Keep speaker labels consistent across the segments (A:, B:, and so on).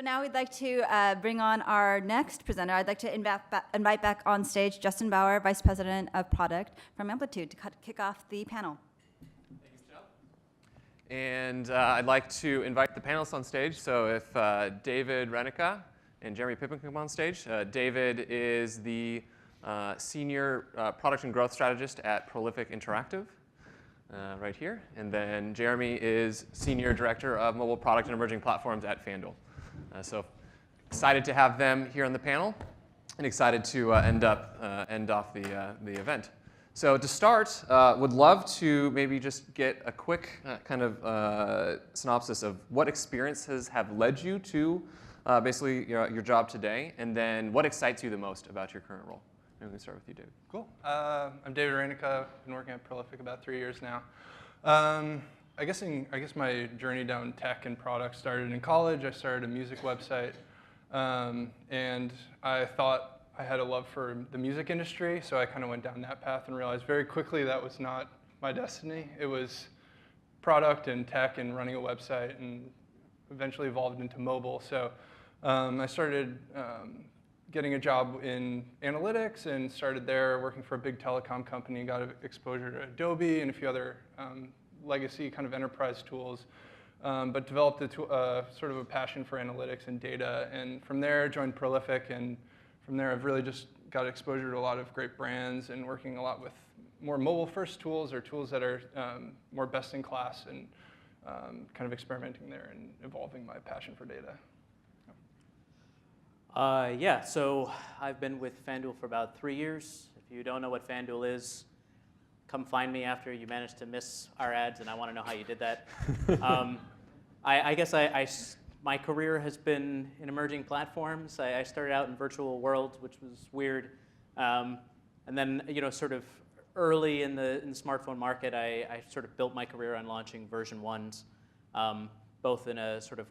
A: So now we'd like to bring on our next presenter. I'd like to invite back on stage Justin Bauer, Vice President of Product from Amplitude, to kick off the panel.
B: Thanks, Jill. And I'd like to invite the panelists on stage. So if David Reyneke and Jeremy Pippen come on stage. David is the Senior Product and Growth Strategist at Prolific Interactive, right here. And then Jeremy is Senior Director of Mobile Product and Emerging Platforms at FanDuel. So excited to have them here on the panel, and excited to end off the event. So to start, would love to maybe just get a quick kind of synopsis of what experiences have led you to basically your job today, and then what excites you the most about your current role. Maybe we can start with you, David.
C: Cool. I'm David Reyneke. I've been working at Prolific about 3 years now. I guess my journey down tech and product started in college. I started a music website, and I thought I had a love for the music industry, so I kind of went down that path and realized very quickly that was not my destiny. It was product and tech and running a website, and eventually evolved into mobile. So I started getting a job in analytics and started there working for a big telecom company, got exposure to Adobe and a few other legacy kind of enterprise tools, but developed sort of a passion for analytics and data. And from there, joined Prolific, and from there, I've really just got exposure to a lot of great brands and working a lot with more mobile-first tools or tools that are more best-in-class, and kind of experimenting there and evolving my passion for data.
D: Yeah, so I've been with FanDuel for about 3 years. If you don't know what FanDuel is, come find me after you managed to miss our ads, and I want to know how you did that. I guess my career has been in emerging platforms. I started out in virtual worlds, which was weird. And then, sort of early in the smartphone market, I sort of built my career on launching version 1s, both in a sort of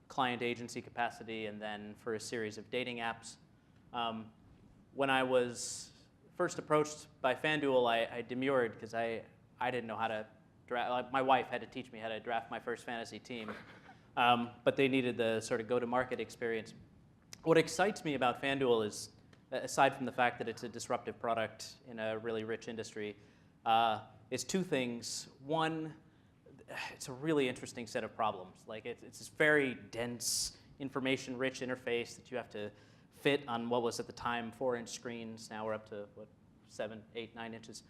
D: client agency capacity and then for a series of dating apps. When I was first approached by FanDuel, I demurred because I didn't know how to draft. My wife had to teach me how to draft my first fantasy team, but they needed the sort of go-to-market experience. What excites me about FanDuel is, aside from the fact that it's a disruptive product in a really rich industry, is two things. One, it's a really interesting set of problems. Like it's this very dense, information-rich interface that you have to fit on what was at the time 4-inch screens. Now we're up to what, 7, 8, 9 inches.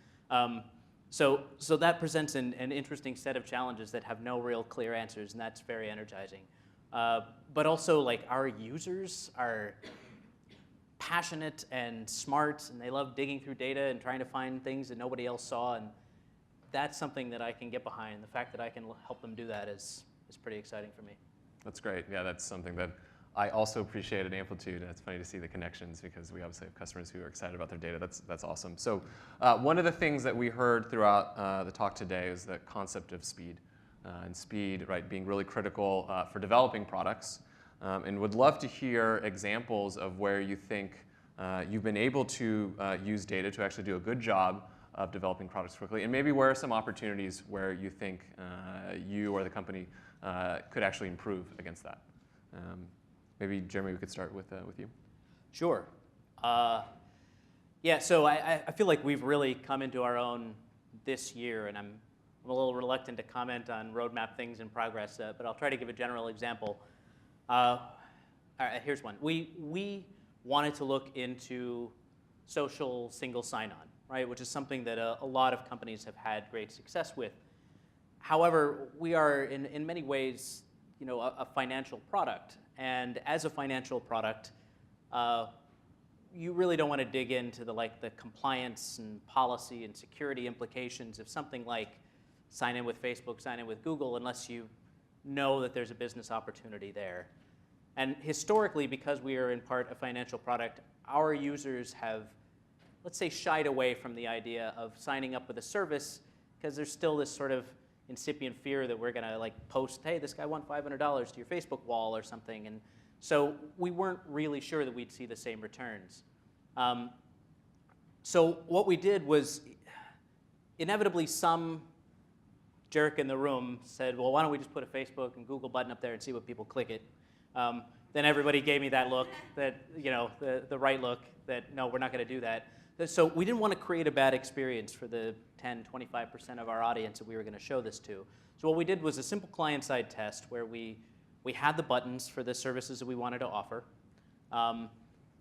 D: So that presents an interesting set of challenges that have no real clear answers, and that's very energizing. But also, like, our users are passionate and smart, and they love digging through data and trying to find things that nobody else saw, and that's something that I can get behind. The fact that I can help them do that is pretty exciting for me.
B: That's great. Yeah, that's something that I also appreciate at Amplitude. It's funny to see the connections because we obviously have customers who are excited about their data. That's awesome. So one of the things that we heard throughout the talk today is the concept of speed. And speed, right, being really critical for developing products. And would love to hear examples of where you think you've been able to use data to actually do a good job of developing products quickly, and maybe where are some opportunities where you think you or the company could actually improve against that. Maybe, Jeremy, we could start with you.
D: Sure. Yeah, so I feel like we've really come into our own this year, and I'm a little reluctant to comment on roadmap things in progress, but I'll try to give a general example. All right, here's one. We wanted to look into social single sign-on, right, which is something that a lot of companies have had great success with. However, we are in many ways, a financial product, and as a financial product, you really don't want to dig into the compliance and policy and security implications of something like sign in with Facebook, sign in with Google, unless you know that there's a business opportunity there. And historically, because we are in part a financial product, our users have, let's say, shied away from the idea of signing up with a service because there's still this sort of incipient fear that we're going to post, hey, this guy won $500 to your Facebook wall or something. And so we weren't really sure that we'd see the same returns. So what we did was, inevitably some jerk in the room said, well, why don't we just put a Facebook and Google button up there and see what people click it. then everybody gave me that look, that, the right look, that no, we're not going to do that. So we didn't want to create a bad experience for the 10, 25% of our audience that we were going to show this to. So what we did was a simple client-side test where we had the buttons for the services that we wanted to offer.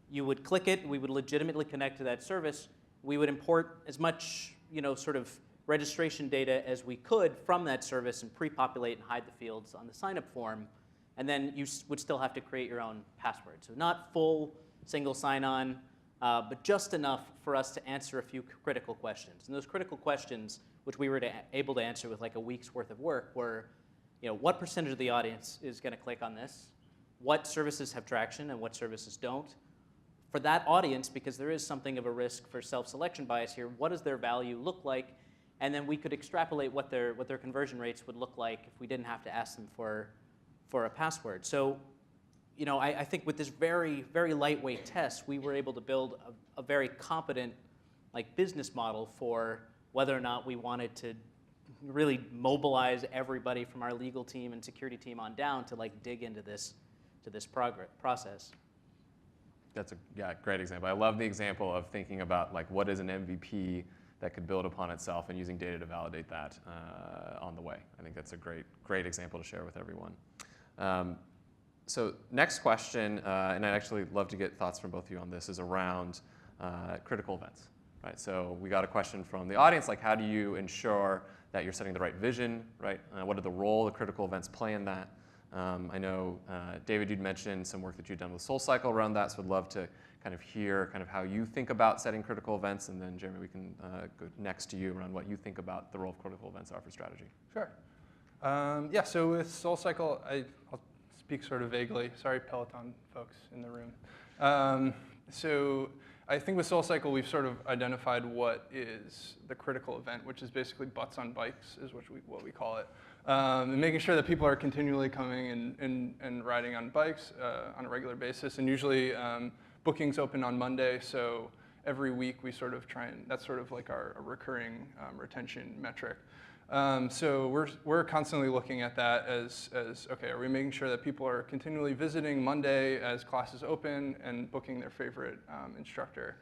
D: You would click it, we would legitimately connect to that service. We would import as much, sort of registration data as we could from that service and pre-populate and hide the fields on the sign-up form. And then you would still have to create your own password. So not full single sign-on, but just enough for us to answer a few critical questions. And those critical questions, which we were able to answer with like a week's worth of work, were, what percentage of the audience is going to click on this? What services have traction and what services don't? For that audience, because there is something of a risk for self-selection bias here, what does their value look like? And then we could extrapolate what their conversion rates would look like if we didn't have to ask them for a password. So, I think with this very, very lightweight test, we were able to build a very competent business model for whether or not we wanted to really mobilize everybody from our legal team and security team on down to dig into this process.
B: That's a great example. I love the example of thinking about what is an MVP that could build upon itself and using data to validate that on the way. I think that's a great example to share with everyone. So next question, and I'd actually love to get thoughts from both of you on this, is around critical events. Right? So we got a question from the audience, how do you ensure that you're setting the right vision, right? What are the role the critical events play in that? I know, David, you'd mentioned some work that you've done with SoulCycle around that, so I'd love to kind of hear how you think about setting critical events, and then Jeremy, we can go next to you around what you think about the role of critical events are for strategy.
C: Sure. So with SoulCycle, I'll speak sort of vaguely. Sorry, Peloton folks in the room. So I think with SoulCycle, we've sort of identified what is the critical event, which is basically butts on bikes, is what we call it. And making sure that people are continually coming and riding on bikes on a regular basis. And usually bookings open on Monday, so every week we sort of try and, that's sort of like our recurring retention metric. So we're constantly looking at that as okay, are we making sure that people are continually visiting Monday as classes open and booking their favorite instructor?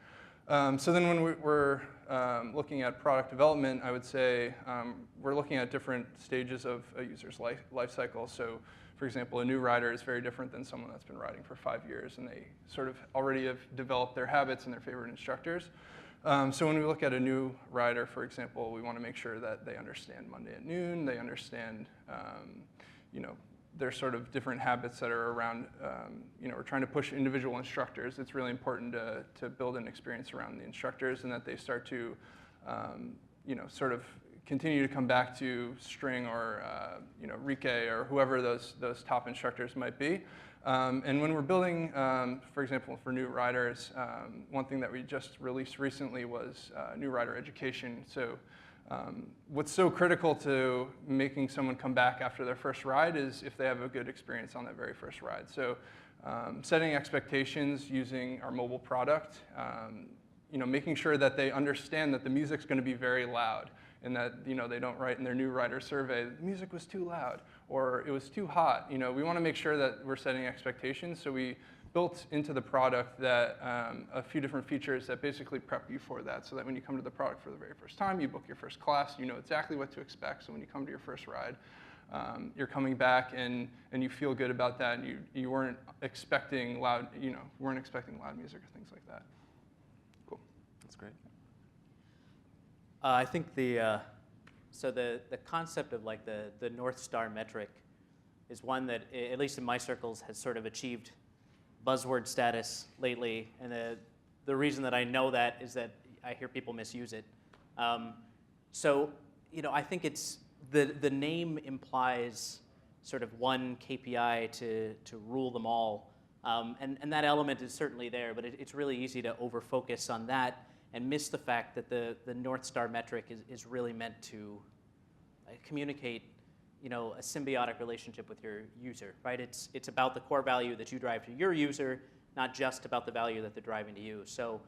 C: So then when we're looking at product development, I would say we're looking at different stages of a user's life cycle. So for example, a new rider is very different than someone that's been riding for 5 years, and they sort of already have developed their habits and their favorite instructors. So when we look at a new rider, for example, we want to make sure that they understand Monday at noon, they understand there's sort of different habits that are around, we're trying to push individual instructors. It's really important to build an experience around the instructors and that they start to, sort of continue to come back to String or, Reyneke or whoever those top instructors might be. And when we're building, for example, for new riders, one thing that we just released recently was new rider education. So what's so critical to making someone come back after their first ride is if they have a good experience on that very first ride. So setting expectations using our mobile product, making sure that they understand that the music's going to be very loud and that they don't write in their new rider survey, the music was too loud or it was too hot. We want to make sure that we're setting expectations. So we built into the product that a few different features that basically prep you for that, so that when you come to the product for the very first time, you book your first class, you know exactly what to expect. So when you come to your first ride, you're coming back and you feel good about that, and you weren't expecting loud, weren't expecting loud music or things like that. Cool.
B: That's great.
D: I think the concept of the North Star metric is one that, at least in my circles, has sort of achieved buzzword status lately, and the reason that I know that is that I hear people misuse it. So I think it's the name implies sort of one KPI to rule them all, and that element is certainly there, but it's really easy to overfocus on that and miss the fact that the North Star metric is really meant to communicate a symbiotic relationship with your user, right? It's about the core value that you drive to your user, not just about the value that they're driving to you. So,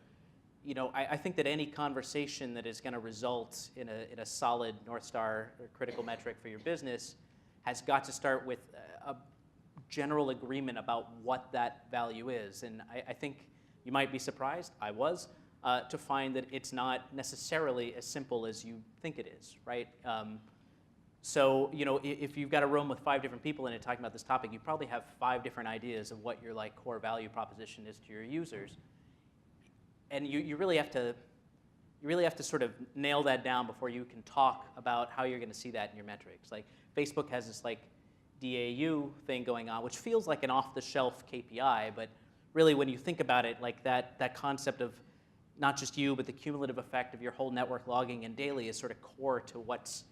D: I think that any conversation that is going to result in a solid North Star or critical metric for your business has got to start with a general agreement about what that value is. And I think you might be surprised, I was, to find that it's not necessarily as simple as you think it is, right? So, if you've got a room with 5 different people in it talking about this topic, you probably have 5 different ideas of what your core value proposition is to your users. And you really have to sort of nail that down before you can talk about how you're going to see that in your metrics. Like Facebook has this DAU thing going on, which feels like an off-the-shelf KPI, but really when you think about it, that concept of not just you, but the cumulative effect of your whole network logging in daily is sort of core to what's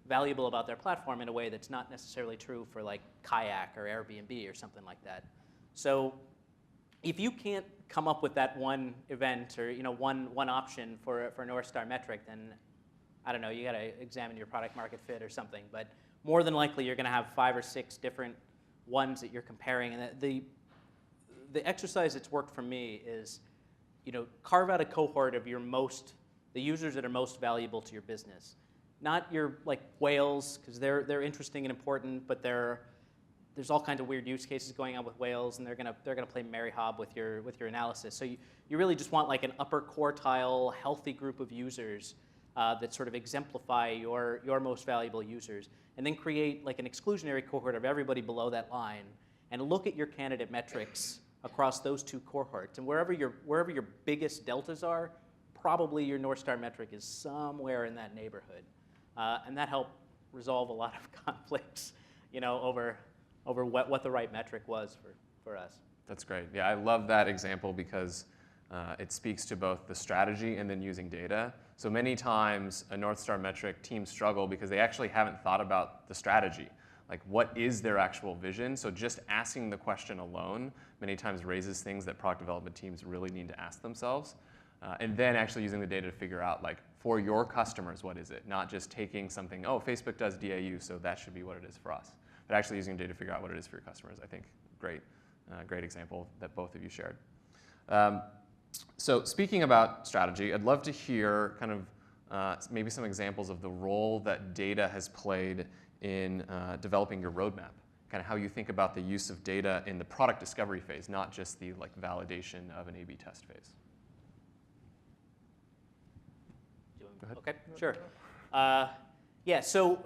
D: valuable about their platform in a way that's not necessarily true for Kayak or Airbnb or something like that. So if you can't come up with that one event or one option for a North Star metric, then I don't know, you got to examine your product market fit or something. But more than likely, you're going to have 5 or 6 different ones that you're comparing. And the exercise that's worked for me is, carve out a cohort of the users that are most valuable to your business. Not your whales, because they're interesting and important, but there's all kinds of weird use cases going on with whales, and they're gonna play Mary Hob with your analysis. So you really just want an upper quartile, healthy group of users that sort of exemplify your most valuable users, and then create an exclusionary cohort of everybody below that line, and look at your candidate metrics across those 2 cohorts, and wherever your biggest deltas are, probably your North Star metric is somewhere in that neighborhood. And that helped resolve a lot of conflicts, over what the right metric was for us.
B: That's great. Yeah, I love that example because it speaks to both the strategy and then using data. So many times a North Star metric teams struggle because they actually haven't thought about the strategy. What is their actual vision? So just asking the question alone many times raises things that product development teams really need to ask themselves. And then actually using the data to figure out, for your customers, what is it? Not just taking something, oh, Facebook does DAU, so that should be what it is for us. But actually using data to figure out what it is for your customers. I think great example that both of you shared. So speaking about strategy, I'd love to hear kind of maybe some examples of the role that data has played in developing your roadmap. Kind of how you think about the use of data in the product discovery phase, not just the validation of an A/B test phase. Go ahead.
D: Okay, sure. Yeah, so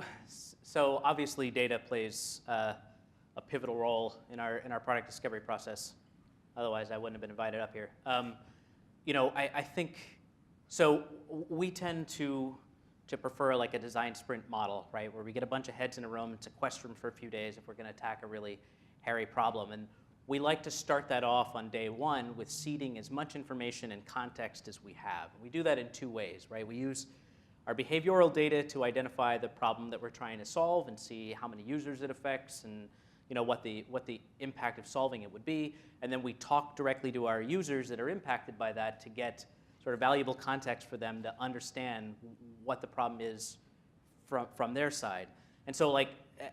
D: obviously data plays a pivotal role in our product discovery process. Otherwise, I wouldn't have been invited up here. I think so. We tend to prefer a design sprint model, right, where we get a bunch of heads in a room and sequester them for a few days if we're going to attack a really hairy problem. And we like to start that off on day 1 with seeding as much information and context as we have. We do that in 2 ways, right? We use our behavioral data to identify the problem that we're trying to solve and see how many users it affects and what the impact of solving it would be. And then we talk directly to our users that are impacted by that to get sort of valuable context for them to understand what the problem is from their side. And so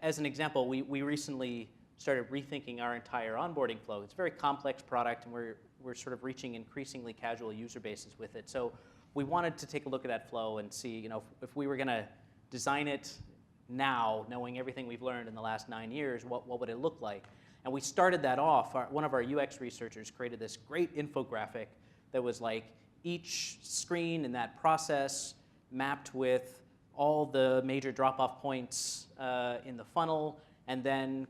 D: as an example, we recently started rethinking our entire onboarding flow. It's a very complex product, and we're sort of reaching increasingly casual user bases with it. So we wanted to take a look at that flow and see, if we were going to design it now, knowing everything we've learned in the last 9 years, what would it look like? And we started that off. One of our UX researchers created this great infographic that was each screen in that process mapped with all the major drop-off points in the funnel, and then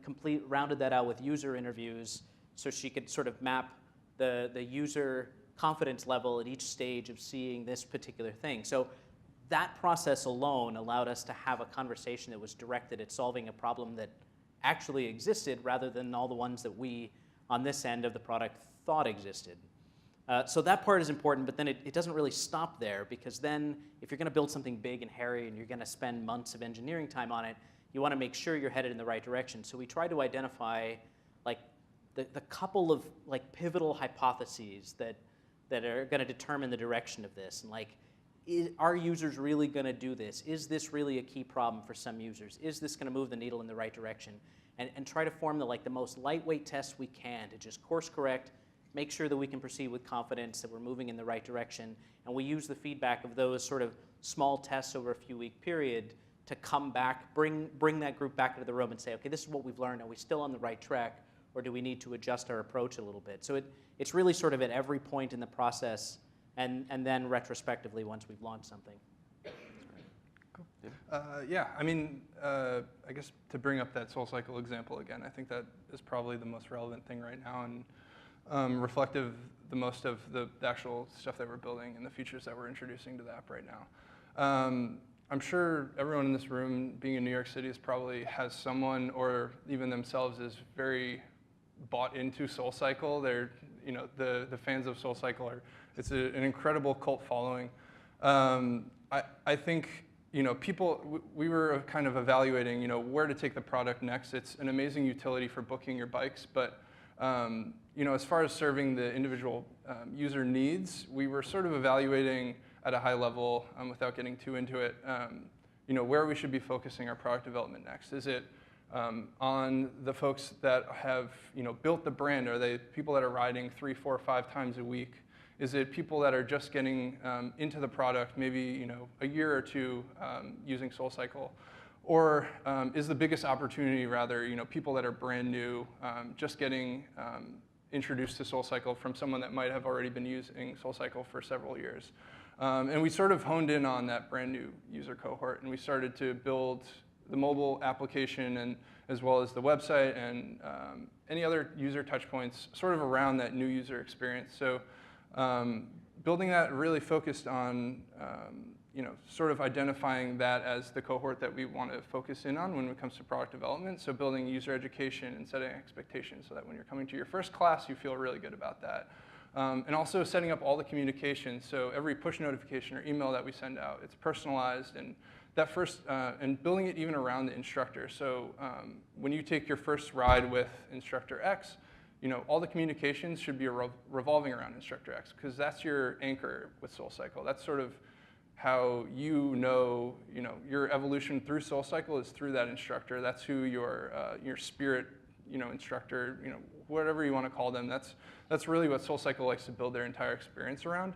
D: rounded that out with user interviews so she could sort of map the user confidence level at each stage of seeing this particular thing. So that process alone allowed us to have a conversation that was directed at solving a problem that actually existed rather than all the ones that we, on this end of the product, thought existed. So that part is important, but then it doesn't really stop there, because then if you're going to build something big and hairy and you're going to spend months of engineering time on it, you want to make sure you're headed in the right direction. So we try to identify the couple of pivotal hypotheses that are going to determine the direction of this. And are users really going to do this? Is this really a key problem for some users? Is this going to move the needle in the right direction? And try to form the most lightweight test we can to just course correct, make sure that we can proceed with confidence that we're moving in the right direction. And we use the feedback of those sort of small tests over a few-week period to come back, bring that group back into the room and say, okay, this is what we've learned. Are we still on the right track? or do we need to adjust our approach a little bit? So it's really sort of at every point in the process, and then retrospectively once we've launched something.
C: Yeah, I mean, I guess to bring up that SoulCycle example again, I think that is probably the most relevant thing right now, and reflective the most of the actual stuff that we're building and the features that we're introducing to the app right now. I'm sure everyone in this room, being in New York City, probably has someone or even themselves is very bought into SoulCycle. They're, the fans of SoulCycle it's an incredible cult following. I think, people, we were kind of evaluating, where to take the product next. It's an amazing utility for booking your bikes, but as far as serving the individual user needs, we were sort of evaluating at a high level, without getting too into it, where we should be focusing our product development next. Is it on the folks that have built the brand? Are they people that are riding 3, 4, 5 times a week? Is it people that are just getting into the product, maybe a year or two using SoulCycle? Or is the biggest opportunity rather people that are brand new, just getting introduced to SoulCycle from someone that might have already been using SoulCycle for several years? And we sort of honed in on that brand new user cohort, and we started to build the mobile application and as well as the website and any other user touch points sort of around that new user experience. So building that really focused on sort of identifying that as the cohort that we want to focus in on when it comes to product development. So building user education and setting expectations so that when you're coming to your first class, you feel really good about that. And also setting up all the communications. So every push notification or email that we send out, it's personalized, and that first, and building it even around the instructor. So when you take your first ride with instructor X, all the communications should be revolving around instructor X, because that's your anchor with SoulCycle. That's sort of how your evolution through SoulCycle is through that instructor. That's who your spirit, instructor, whatever you want to call them. That's really what SoulCycle likes to build their entire experience around.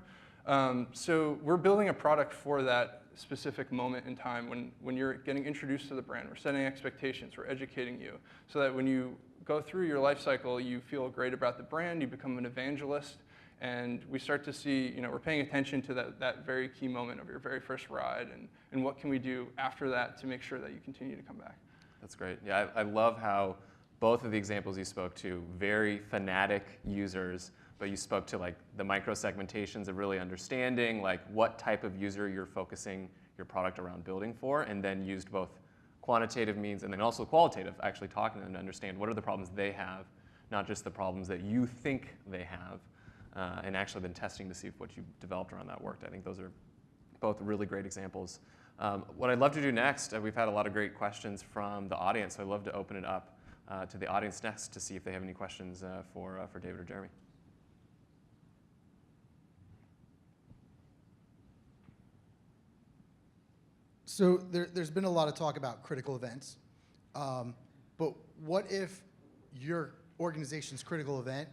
C: So we're building a product for that specific moment in time when you're getting introduced to the brand. We're setting expectations. We're educating you so that when you go through your life cycle, you feel great about the brand. You become an evangelist. And we start to see, we're paying attention to that very key moment of your very first ride, and what can we do after that to make sure that you continue to come back.
B: That's great. Yeah, I love how both of the examples you spoke to, very fanatic users, but you spoke to like the micro segmentations of really understanding like what type of user you're focusing your product around building for, and then used both quantitative means and then also qualitative, actually talking to them to understand what are the problems they have, not just the problems that you think they have. And actually then testing to see if what you developed around that worked. I think those are both really great examples. What I'd love to do next, we've had a lot of great questions from the audience, so I'd love to open it up to the audience next to see if they have any questions for David or Jeremy.
E: So there's been a lot of talk about critical events, but what if your organization's critical event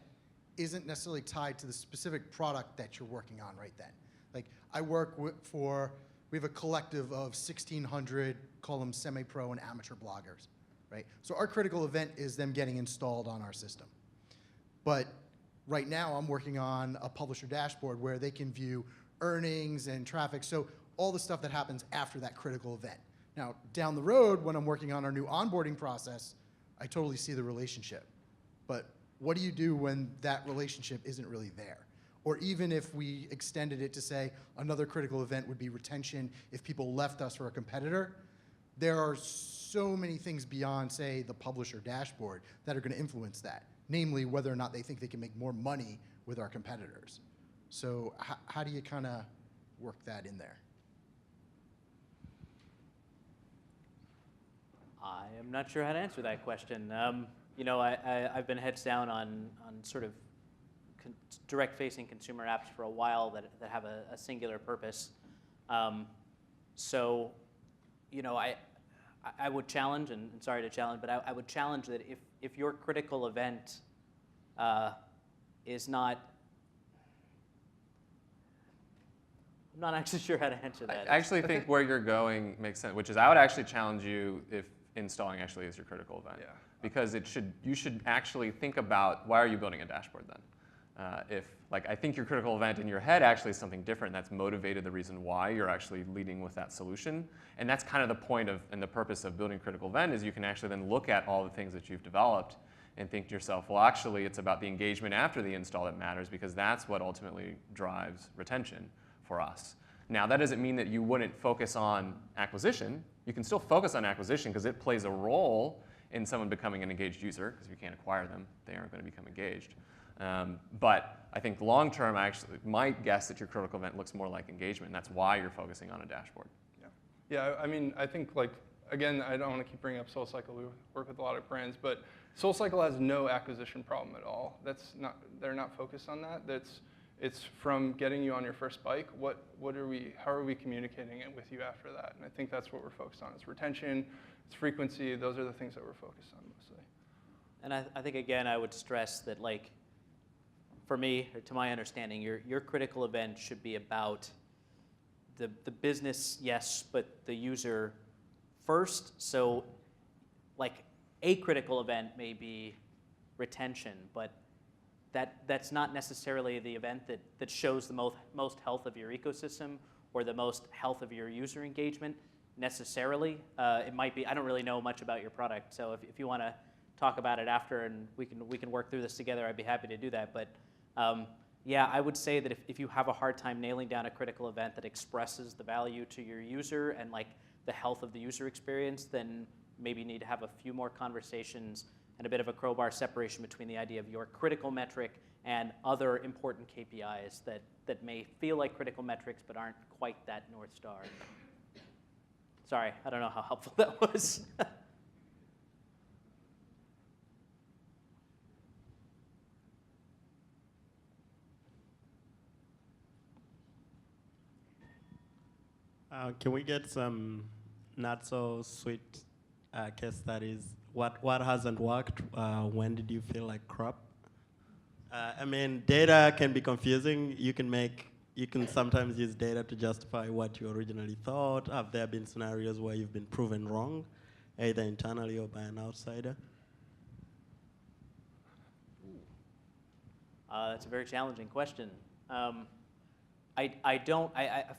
E: isn't necessarily tied to the specific product that you're working on right then? Like I work we have a collective of 1,600, call them semi-pro and amateur bloggers, right? So our critical event is them getting installed on our system. But right now I'm working on a publisher dashboard where they can view earnings and traffic, so all the stuff that happens after that critical event. Now, down the road, when I'm working on our new onboarding process, I totally see the relationship. But what do you do when that relationship isn't really there? Or even if we extended it to say another critical event would be retention if people left us for a competitor, there are so many things beyond, say, the publisher dashboard that are going to influence that, namely whether or not they think they can make more money with our competitors. So how do you kind of work that in there?
D: I am not sure how to answer that question. I've been heads down on sort of direct-facing consumer apps for a while that have a singular purpose. I would challenge, and sorry to challenge, but I would challenge that if your critical event is not, I'm not actually sure how to answer that.
B: I actually think where you're going makes sense, which is I would actually challenge you if installing actually is your critical event.
C: Yeah.
B: because you should actually think about, why are you building a dashboard then? I think your critical event in your head actually is something different. That's motivated the reason why you're actually leading with that solution. And that's kind of the point of and the purpose of building a critical event, is you can actually then look at all the things that you've developed and think to yourself, well, actually, it's about the engagement after the install that matters, because that's what ultimately drives retention for us. Now, that doesn't mean that you wouldn't focus on acquisition. You can still focus on acquisition because it plays a role in someone becoming an engaged user, because if you can't acquire them, they aren't going to become engaged. But I think long term, I actually might guess that your critical event looks more like engagement, and that's why you're focusing on a dashboard.
C: Yeah, I mean, I think, like, again, I don't want to keep bringing up SoulCycle. We work with a lot of brands, but SoulCycle has no acquisition problem at all. They're not focused on that. It's from getting you on your first bike. How are we communicating it with you after that? And I think that's what we're focused on. It's retention, it's frequency. Those are the things that we're focused on mostly.
D: And I think, again, I would stress that, like, for me, or to my understanding, your critical event should be about the business, yes, but the user first. So, like, a critical event may be retention, but that's not necessarily the event that shows the most health of your ecosystem or the most health of your user engagement necessarily. It might be, I don't really know much about your product, so if you want to talk about it after and we can work through this together, I'd be happy to do that. But yeah, I would say that if you have a hard time nailing down a critical event that expresses the value to your user and, like, the health of the user experience, then maybe you need to have a few more conversations and a bit of a crowbar separation between the idea of your critical metric and other important KPIs that may feel like critical metrics but aren't quite that North Star. Sorry, I don't know how helpful that was.
F: Can we get some not so sweet case studies? What hasn't worked? When did you feel like crap? I mean, data can be confusing. You can sometimes use data to justify what you originally thought. Have there been scenarios where you've been proven wrong, either internally or by an outsider?
D: That's a very challenging question. I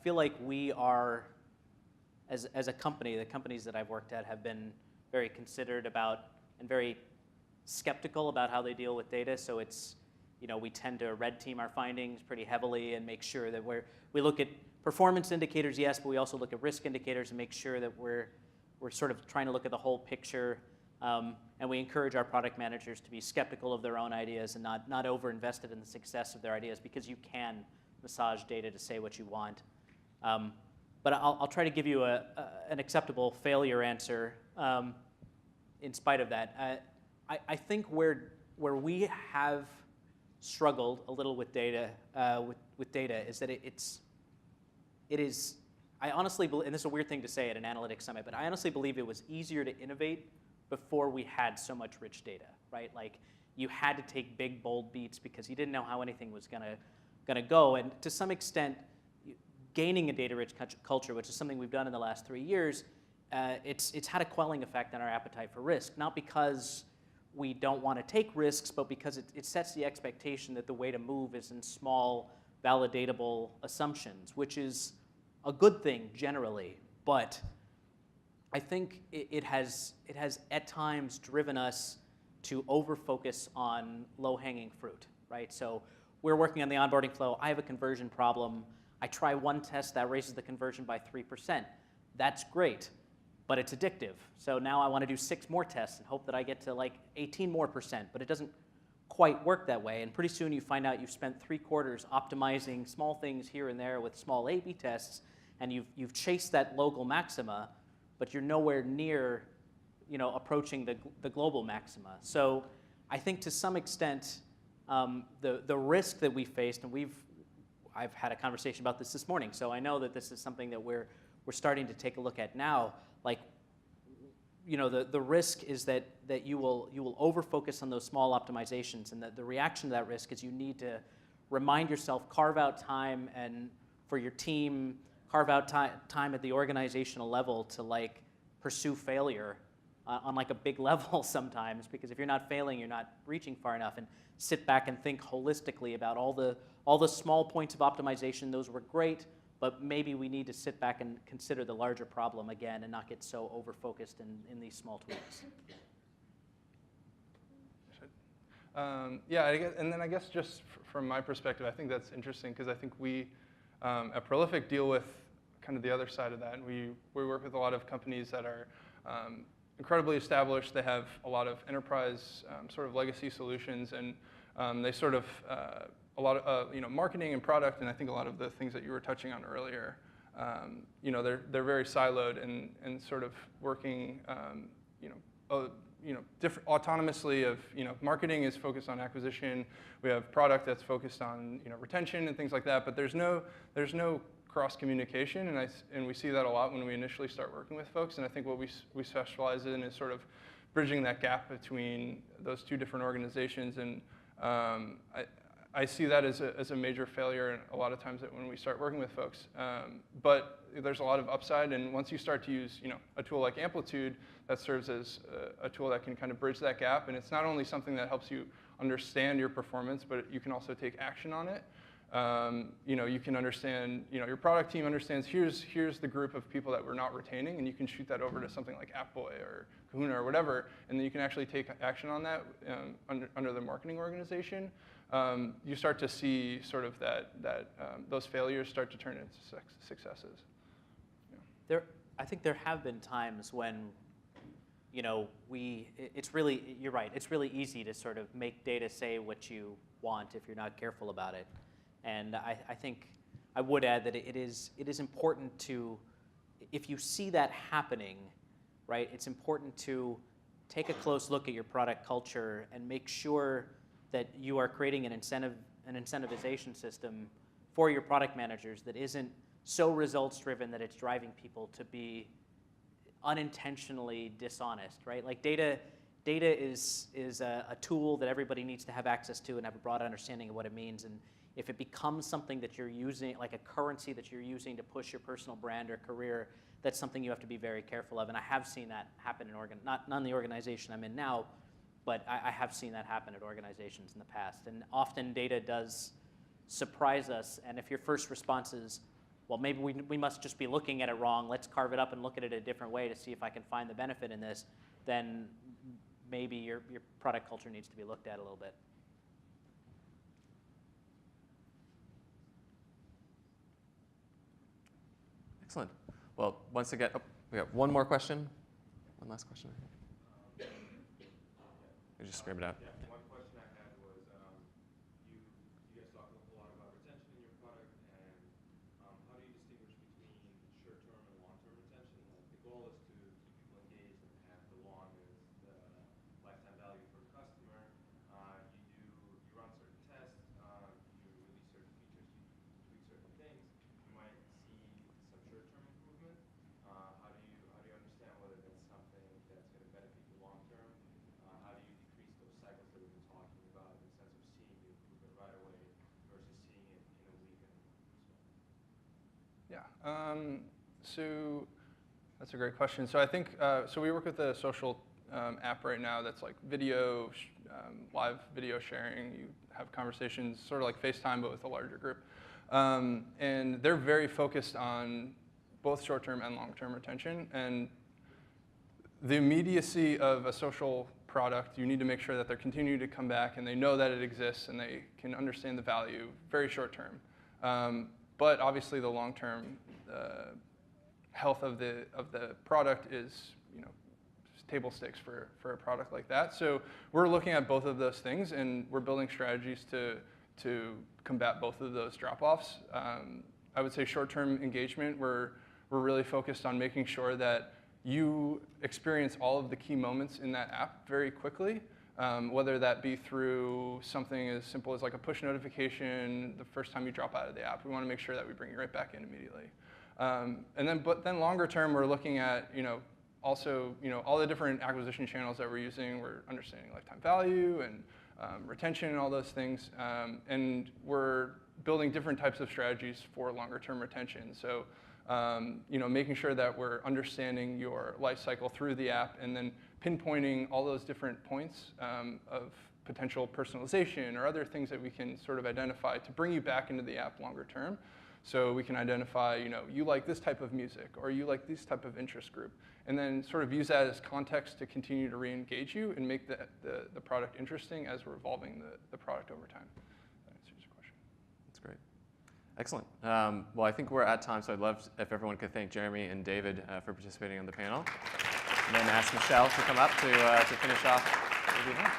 D: feel like we are, as a company, the companies that I've worked at have been very considered about and very skeptical about how they deal with data. So it's, we tend to red team our findings pretty heavily and make sure that we look at performance indicators, yes, but we also look at risk indicators and make sure that we're sort of trying to look at the whole picture. And we encourage our product managers to be skeptical of their own ideas and not over-invested in the success of their ideas, because you can massage data to say what you want. But I'll try to give you an acceptable failure answer in spite of that. I think where we have struggled a little with data is that it is, I honestly believe, and this is a weird thing to say at an analytics summit, but I honestly believe it was easier to innovate before we had so much rich data, right? Like, you had to take big, bold beats because you didn't know how anything was gonna go. And to some extent, gaining a data-rich culture, which is something we've done in the last 3 years, it's had a quelling effect on our appetite for risk, not because we don't want to take risks, but because it sets the expectation that the way to move is in small, validatable assumptions, which is a good thing generally. But I think it has at times driven us to over-focus on low-hanging fruit, right? So we're working on the onboarding flow. I have a conversion problem. I try one test that raises the conversion by 3%. That's great, but it's addictive. So now I want to do 6 more tests and hope that I get to like 18% more, but it doesn't quite work that way. And pretty soon you find out you've spent 3 quarters optimizing small things here and there with small A/B tests, and you've chased that local maxima, but you're nowhere near, approaching the global maxima. So I think to some extent, the risk that we faced, and I've had a conversation about this morning, so I know that this is something that we're starting to take a look at now. Like, the risk is that you will over-focus on those small optimizations, and the reaction to that risk is you need to remind yourself, carve out time and for your team, carve out time at the organizational level to, like, pursue failure on like a big level sometimes, because if you're not failing, you're not reaching far enough. And sit back and think holistically about all the small points of optimization. Those were great, but maybe we need to sit back and consider the larger problem again and not get so over-focused in these small tweaks.
C: Yeah, and then I guess just from my perspective, I think that's interesting because I think we at Prolific deal with kind of the other side of that. And we work with a lot of companies that are incredibly established. They have a lot of enterprise sort of legacy solutions, and they sort of a lot of marketing and product, and I think a lot of the things that you were touching on earlier. They're very siloed and sort of working different autonomously. Of marketing is focused on acquisition. We have product that's focused on retention and things like that. But there's no cross communication, and we see that a lot when we initially start working with folks. And I think what we specialize in is sort of bridging that gap between those two different organizations. And I see that as a major failure a lot of times when we start working with folks. But there's a lot of upside, and once you start to use a tool like Amplitude, that serves as a tool that can kind of bridge that gap. And it's not only something that helps you understand your performance, but you can also take action on it. You can understand, your product team understands here's the group of people that we're not retaining, and you can shoot that over to something like Appboy or Kahuna or whatever, and then you can actually take action on that under the marketing organization. You start to see sort of those failures start to turn into successes. Yeah.
D: I think there have been times when, it's really, you're right, it's really easy to sort of make data say what you want if you're not careful about it. And I think I would add that it is important to, if you see that happening, right, it's important to take a close look at your product culture and make sure that you are creating an incentivization system for your product managers that isn't so results driven that it's driving people to be unintentionally dishonest, right? Like data is a tool that everybody needs to have access to and have a broad understanding of what it means. And if it becomes something that you're using, like a currency that you're using to push your personal brand or career, that's something you have to be very careful of. And I have seen that happen not in the organization I'm in now, but I have seen that happen at organizations in the past. And often data does surprise us. And if your first response is, well, maybe we must just be looking at it wrong, let's carve it up and look at it a different way to see if I can find the benefit in this, then maybe your product culture needs to be looked at a little bit.
B: Excellent. Well, once again, we got one more question. One last question. You just scream it out.
G: Yeah, one question I had was, you guys talk a lot about retention in your product, and how do you distinguish between short-term and long-term retention? Like the goal is to keep people engaged and have the longest lifetime value for the customer. You run certain tests, you release certain features, you tweak certain things. You might see some short-term improvement. How do you understand whether that's something that's going to benefit you long-term? How do you decrease those cycles that we've been talking about in the sense of seeing the improvement right away versus seeing it in a week?
C: Yeah. So that's a great question. So I think so we work with a social app right now that's like video, live video sharing. You have conversations sort of like FaceTime, but with a larger group. And they're very focused on both short-term and long-term retention. And the immediacy of a social product, you need to make sure that they're continuing to come back and they know that it exists and they can understand the value very short-term. But obviously the long-term health of the product is table stakes for a product like that. So we're looking at both of those things, and we're building strategies to combat both of those drop-offs. I would say short-term engagement, we're really focused on making sure that you experience all of the key moments in that app very quickly, whether that be through something as simple as like a push notification the first time you drop out of the app. We want to make sure that we bring you right back in immediately. But then longer term, we're looking at also all the different acquisition channels that we're using. We're understanding lifetime value and retention and all those things, and we're building different types of strategies for longer term retention. So making sure that we're understanding your life cycle through the app and then pinpointing all those different points of potential personalization or other things that we can sort of identify to bring you back into the app longer term. So we can identify, you like this type of music, or you like this type of interest group, and then sort of use that as context to continue to re-engage you and make the product interesting as we're evolving the product over time. That answers your question.
B: That's great. Excellent. Well, I think we're at time, so I'd love if everyone could thank Jeremy and David for participating on the panel, and then ask Michelle to come up to finish off the event.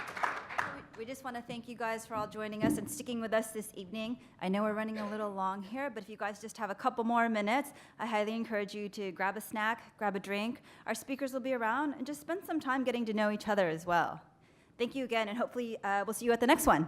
A: We just want to thank you guys for all joining us and sticking with us this evening. I know we're running a little long here, but if you guys just have a couple more minutes, I highly encourage you to grab a snack, grab a drink. Our speakers will be around, and just spend some time getting to know each other as well. Thank you again, and hopefully we'll see you at the next one.